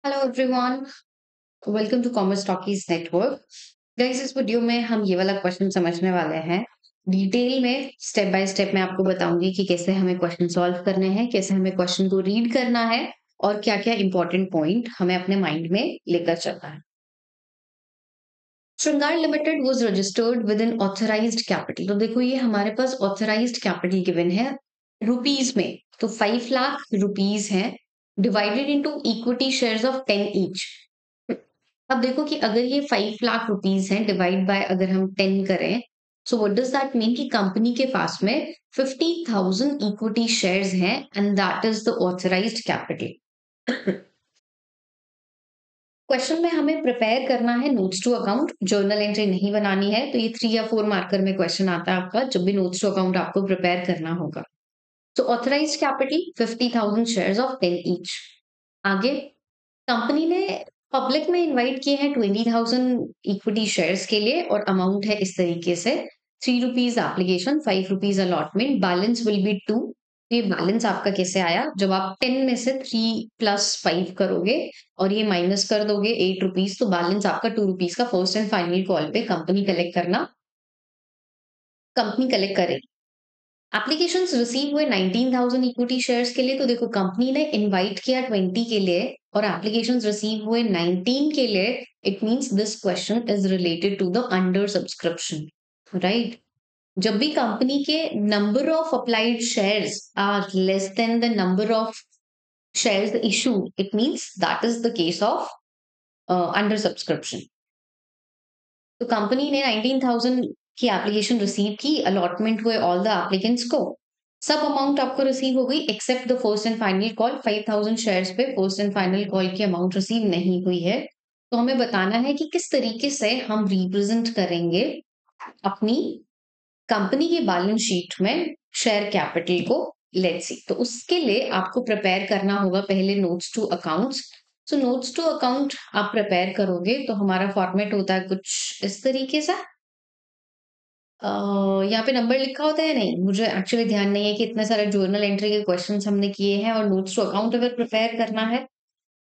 Hello everyone, welcome to commerce talkies network. Guys, इस video में हम ये वाला क्वेश्चन समझने वाले हैं। डिटेल में स्टेप बाय स्टेप मैं आपको बताऊंगी कि कैसे हमें क्वेश्चन सॉल्व करने हैं, कैसे हमें क्वेश्चन को रीड करना है और क्या क्या इंपॉर्टेंट पॉइंट हमें अपने माइंड में लेकर चलना है। श्रृंगार limited was registered with in authorised capital. तो देखो, ये हमारे पास ऑथराइज्ड कैपिटल गिवन है रुपीज में। तो 5 लाख रुपीज है, divided into equity shares of 10 each. अब देखो कि अगर ये 5 लाख रुपीज है, डिवाइड बाय अगर हम 10 करें, सो व्हाट डज दैट मीन कि कंपनी के पास में 50,000 इक्विटी शेयर्स हैं and that is the authorised capital. Question में हमें प्रिपेयर करना है notes to account. Journal entry नहीं बनानी है, तो ये 3 या 4 मार्कर में क्वेश्चन आता है आपका जब भी नोट्स टू अकाउंट आपको प्रिपेयर करना होगा। तो authorised capital 50,000 shares of 10 each. आगे कंपनी ने पब्लिक में इनवाइट किए हैं 20,000 इक्विटी शेयर्स के लिए, और अमाउंट है इस तरीके से: ₹3 application, ₹5 allotment, balance will be 2। ये बैलेंस आपका कैसे आया? जब आप 10 में से 3 प्लस 5 करोगे और ये माइनस कर दोगे ₹8, तो बैलेंस आपका ₹2 का फर्स्ट एंड फाइनल कॉल पे कंपनी कलेक्ट करेगी। एप्लीकेशंस रिसीव हुए 19,000 इक्विटी शेयर्स के लिए। तो देखो, कंपनी ने इनवाइट किया 20 के लिए और एप्लीकेशंस रिसीव हुए 19 के लिए। It means this question is related to the under subscription, right? जब भी कंपनी के number of applied shares are less than the number of shares issued, it means that is the case of under subscription. तो company ने 19,000 की application receive की, allotment हुए all the applicants को। सब अमाउंट आपको रिसीव हो गई except the first and final call. 5,000 shares पे फर्स्ट एंड फाइनल कॉल की अमाउंट रिसीव नहीं हुई है। तो हमें बताना है कि किस तरीके से हम रिप्रेजेंट करेंगे अपनी कंपनी की बैलेंस शीट में शेयर कैपिटल को। लेट्स सी, तो उसके लिए आपको प्रिपेयर करना होगा पहले notes to accounts. So notes to account आप प्रिपेयर करोगे तो हमारा फॉर्मेट होता है कुछ इस तरीके से। यहाँ पे नंबर लिखा होता है? नहीं, मुझे एक्चुअली ध्यान नहीं है कि इतने सारे जर्नल एंट्री के क्वेश्चंस हमने किए हैं और नोट्स टू अकाउंट अगर प्रिपेयर करना है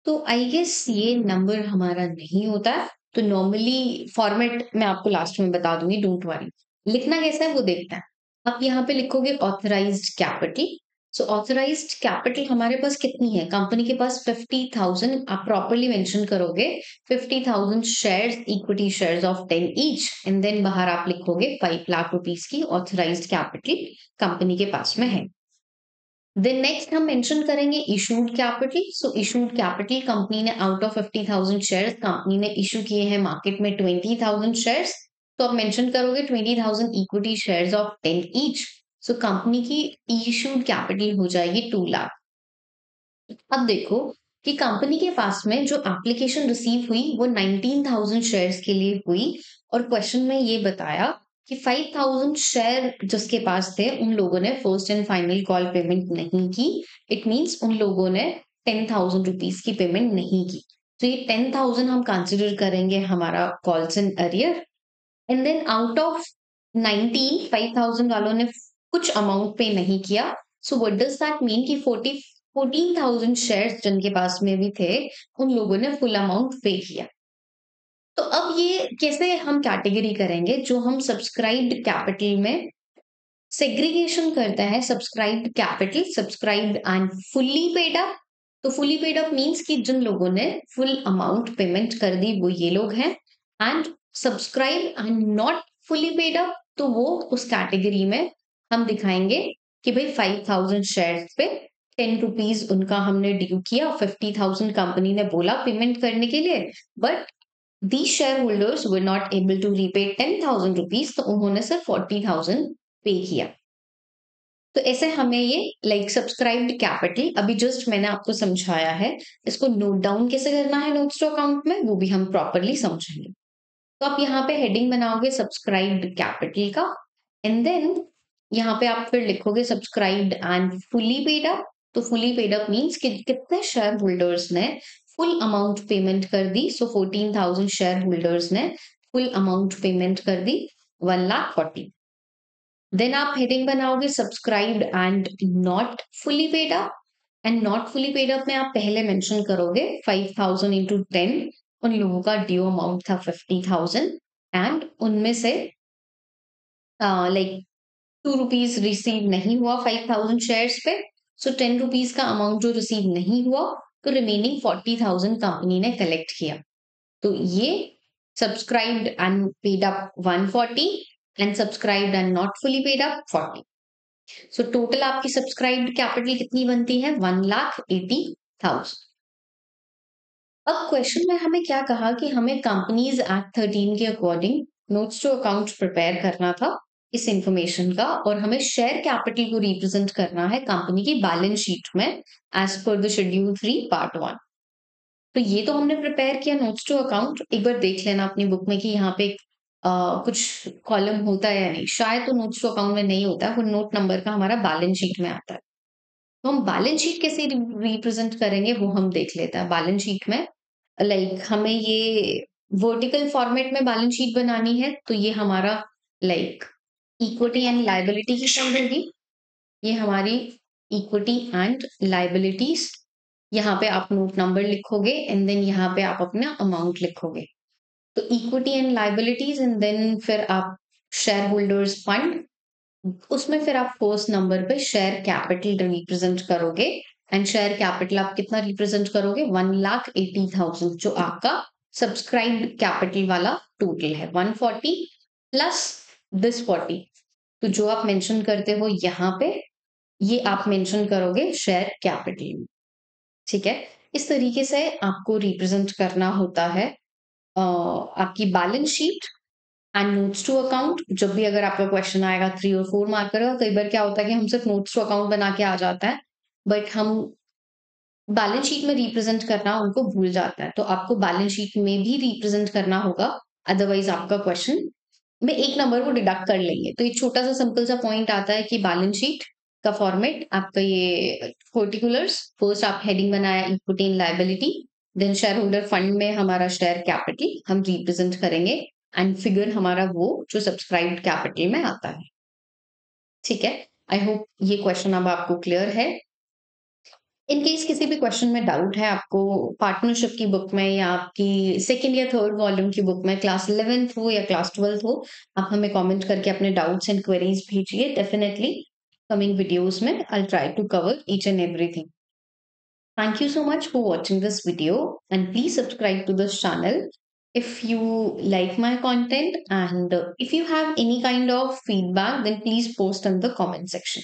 तो आई गेस ये नंबर हमारा नहीं होता है। तो नॉर्मली फॉर्मेट मैं आपको लास्ट में बता दूंगी, डोंट वरी। लिखना कैसा है वो देखते हैं। आप यहाँ पे लिखोगे ऑथराइज्ड कैपिटल। सो ऑथराइज्ड कैपिटल हमारे पास कितनी है? कंपनी के पास 50,000, आप प्रॉपरली मेंशन करोगे 50,000 shares, equity shares of 10 each, and then बाहर आप लिखोगे 5 लाख रुपीस की ऑथराइज्ड कैपिटल कंपनी के पास में है। देन नेक्स्ट हम मेंशन करेंगे issued capital. So issued capital, company ने आउट ऑफ 50,000 शेयर्स कंपनी ने इशू किए हैं मार्केट में 20,000 शेयर्स। तो आप मेंशन करोगे 20,000 equity shares of 10 each. So company की इशूड कैपिटल हो जाएगी 2 लाख। अब देखो कि कंपनी के पास में जो एप्लीकेशन रिसीव हुई वो 19,000 शेयर्स के लिए हुई, और क्वेश्चन में ये बताया कि 5,000 शेयर जिसके पास थे उन लोगों ने first and final call payment नहीं की। इट मींस उन लोगों ने 10,000 रुपीज की पेमेंट नहीं की। तो ये 10,000 हम कंसिडर करेंगे हमारा calls in arrear. And then out of 19, 5,000 वालों ने कुछ अमाउंट पे नहीं किया। So what does that mean कि 14,000 शेयर्स जिनके पास में भी थे उन लोगों ने फुल अमाउंट पे किया। तो अब ये कैसे हम कैटेगरी करेंगे? जो हम सब्सक्राइब्ड कैपिटल में सेग्रीगेशन करते हैं, subscribed capital, subscribed and fully paid up. तो फुल्ली पेड अप मींस कि जिन लोगों ने फुल अमाउंट पेमेंट कर दी वो ये लोग हैं। And subscribe and not fully paid up, तो वो उस कैटेगरी में हम दिखाएंगे कि भाई 5,000 शेयर्स पे ₹10 उनका हमने ड्यू किया, 50,000 कंपनी ने बोला पेमेंट करने के लिए, but these shareholders were not able to repay 10,000 rupees, तो उन्होंने सिर्फ 40,000 पे किया। तो ऐसे हमें ये लाइक सब्सक्राइब्ड कैपिटल अभी जस्ट मैंने आपको समझाया है, इसको नोट डाउन कैसे करना है नोट्स टू अकाउंट में वो भी हम प्रॉपरली समझेंगे। तो आप यहाँ पे हेडिंग बनाओगे सब्सक्राइब्ड कैपिटल का, एंड देन यहाँ पे आप फिर लिखोगे subscribed and fully paid up. तो फुली पेड अप मीन्स कि कितने शेयर होल्डर्स ने फुल अमाउंट पेमेंट कर दी। सो 14,000 शेयर होल्डर्स ने फुल अमाउंट पेमेंट कर दी, 1,40,000। देन आप हेडिंग बनाओगे subscribed and not fully paid up. And not fully paid up में आप पहले मेंशन करोगे 5,000 इंटू 10, उन लोगों का ड्यू अमाउंट था 50,000 एंड उनमें से लाइक ₹2 रिसीव नहीं हुआ 5,000 शेयर्स पे, सो ₹10 का अमाउंट जो रिसीव नहीं हुआ, तो रिमेनिंग 40,000 कंपनी ने कलेक्ट किया। तो ये subscribed and paid up 140 and subscribed and not fully paid up 40। So total आपकी सब्सक्राइब्ड कैपिटल कितनी बनती है? 1,80,000। अब क्वेश्चन में हमें क्या कहा कि हमें कंपनीज एक्ट 13 के according notes to account prepare करना था इस इंफॉर्मेशन का, और हमें शेयर कैपिटल को रिप्रेजेंट करना है कंपनी की बैलेंस शीट में as per the schedule 3 part 1। तो ये तो हमने प्रिपेयर किया नोट्स टू अकाउंट। एक बार देख लेना अपनी बुक में कि यहाँ पे कुछ कॉलम होता है या नहीं। शायद तो नोट्स टू अकाउंट में नहीं होता है, वो नोट नंबर का हमारा बैलेंस शीट में आता है। तो हम बैलेंस शीट कैसे रिप्रेजेंट करेंगे वो हम देख लेते हैं। बैलेंस शीट में लाइक हमें ये वर्टिकल फॉर्मेट में बैलेंस शीट बनानी है, तो ये हमारा लाइक इक्विटी एंड लायबिलिटी की फॉर्म होगी। ये हमारी इक्विटी एंड लायबिलिटीज, यहाँ पे आप नोट नंबर लिखोगे एंड देन यहाँ पे आप अपना अमाउंट लिखोगे। तो equity and liabilities and then फिर आप शेयर होल्डर्स फंड, उसमें फिर आप फर्स्ट नंबर पे शेयर कैपिटल रिप्रेजेंट करोगे। एंड शेयर कैपिटल आप कितना रिप्रेजेंट करोगे? 1,80,000, जो आपका सब्सक्राइब्ड कैपिटल वाला टोटल है 140 प्लस दिस 40। तो जो आप मेंशन करते हो यहाँ पे, ये आप मेंशन करोगे शेयर कैपिटल में। ठीक है, इस तरीके से आपको रिप्रेजेंट करना होता है आपकी balance sheet and notes to account. जब भी अगर आपका क्वेश्चन आएगा 3 और 4 मार्क करेगा, कई बार क्या होता है कि हम सिर्फ नोट्स टू अकाउंट बना के आ जाता है, बट हम बैलेंस शीट में रिप्रेजेंट करना उनको भूल जाता है। तो आपको बैलेंस शीट में भी रिप्रेजेंट करना होगा, अदरवाइज आपका क्वेश्चन में एक नंबर को डिडक्ट कर लेंगे। तो एक छोटा सा सिंपल सा पॉइंट आता है कि बैलेंस शीट का फॉर्मेट आपका ये पर्टिकुलर्स, फर्स्ट आप हेडिंग बनाया equity and liability, then shareholder fund में हमारा शेयर कैपिटल हम रिप्रेजेंट करेंगे एंड फिगर हमारा वो जो सब्सक्राइब्ड कैपिटल में आता है। ठीक है, आई होप ये क्वेश्चन अब आपको क्लियर है। इन केस किसी भी क्वेश्चन में डाउट है आपको पार्टनरशिप की बुक में या आपकी सेकंड या थर्ड वॉल्यूम की बुक में, क्लास 11th हो या क्लास 12th हो, आप हमें कमेंट करके अपने डाउट्स एंड क्वेरीज भेजिए। डेफिनेटली कमिंग वीडियोस में I try to cover each and everything. Thank you so much for watching this video, and please subscribe to this channel if you like my content, and if you have any kind of feedback then please post in the comment section.